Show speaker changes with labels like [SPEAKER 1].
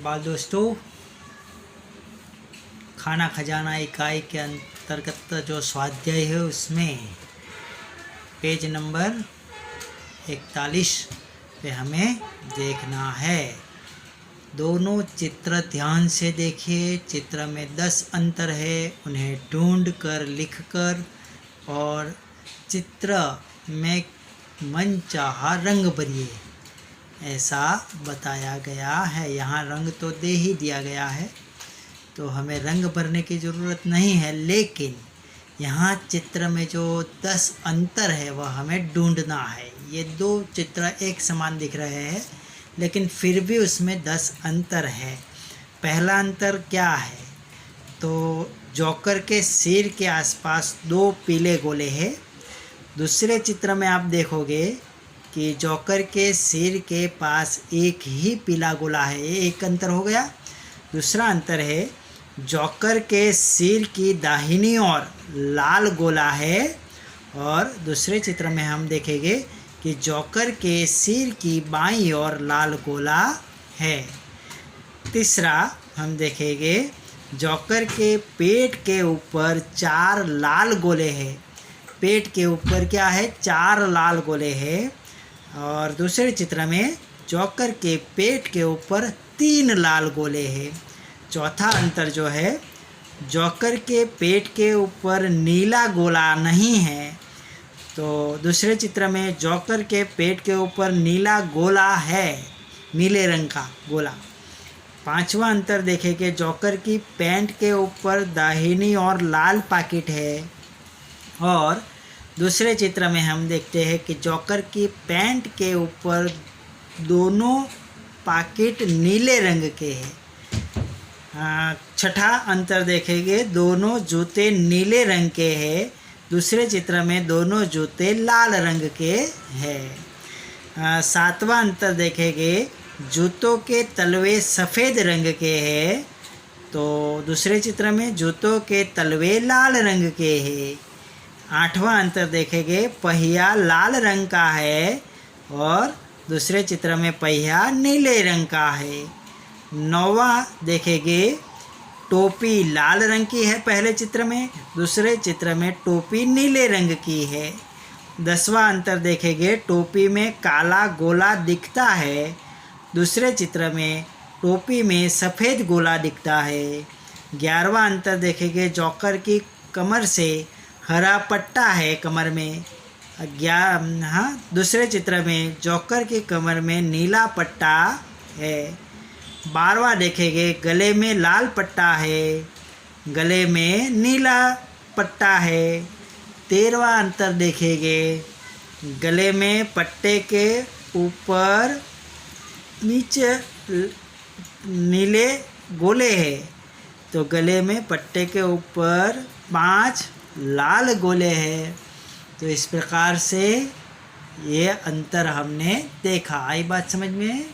[SPEAKER 1] बाल दोस्तों, खाना खजाना इकाई के अंतर्गत जो स्वाध्याय है उसमें पेज नंबर 41 पे हमें देखना है। दोनों चित्र ध्यान से देखिए। चित्र में 10 अंतर है, उन्हें ढूंढ कर लिख कर और चित्र में मनचाहा रंग भरिए, ऐसा बताया गया है। यहाँ रंग तो दे ही दिया गया है, तो हमें रंग भरने की ज़रूरत नहीं है, लेकिन यहाँ चित्र में जो 10 अंतर है वह हमें ढूंढना है। ये दो चित्र एक समान दिख रहे हैं, लेकिन फिर भी उसमें 10 अंतर है। पहला अंतर क्या है? तो जोकर के सिर के आसपास 2 पीले गोले हैं। दूसरे चित्र में आप देखोगे कि जोकर के सिर के पास एक ही पीला गोला है। ये एक अंतर हो गया। दूसरा अंतर है, जोकर के सिर की दाहिनी ओर लाल गोला है और दूसरे चित्र में हम देखेंगे कि जोकर के सिर की बाईं ओर लाल गोला है। तीसरा हम देखेंगे, जोकर के पेट के ऊपर 4 लाल गोले हैं। पेट के ऊपर क्या है? 4 लाल गोले हैं। और दूसरे चित्र में जोकर के पेट के ऊपर 3 लाल गोले हैं। चौथा अंतर जो है, जोकर के पेट के ऊपर नीला गोला नहीं है। तो दूसरे चित्र में जोकर के पेट के ऊपर नीला गोला है, नीले रंग का गोला। पांचवा अंतर देखेंगे, जोकर की पैंट के ऊपर दाहिनी ओर लाल पॉकेट है और दूसरे चित्र में हम देखते हैं कि जोकर की पैंट के ऊपर दोनों पॉकेट नीले रंग के हैं। छठा अंतर देखेंगे, दोनों जूते नीले रंग के हैं। दूसरे चित्र में दोनों जूते लाल रंग के हैं। सातवां अंतर देखेंगे, जूतों के तलवे सफ़ेद रंग के हैं, तो दूसरे चित्र में जूतों के तलवे लाल रंग के हैं। आठवां अंतर देखेंगे, पहिया लाल रंग का है और दूसरे चित्र में पहिया नीले रंग का है। नौवां देखेंगे, टोपी लाल रंग की है पहले चित्र में, दूसरे चित्र में टोपी नीले रंग की है। 10वां अंतर देखेंगे, टोपी में काला गोला दिखता है, दूसरे चित्र में टोपी में सफ़ेद गोला दिखता है। 11वां अंतर देखेंगे, जोकर की कमर से हरा पट्टा है कमर में। दूसरे चित्र में जोकर की कमर में नीला पट्टा है। 12वां देखेंगे, गले में लाल पट्टा है, गले में नीला पट्टा है। 13वां अंतर देखेंगे, गले में पट्टे के ऊपर नीचे नीले गोले हैं, तो गले में पट्टे के ऊपर 5 लाल गोले हैं। तो इस प्रकार से ये अंतर हमने देखा। आई बात समझ में?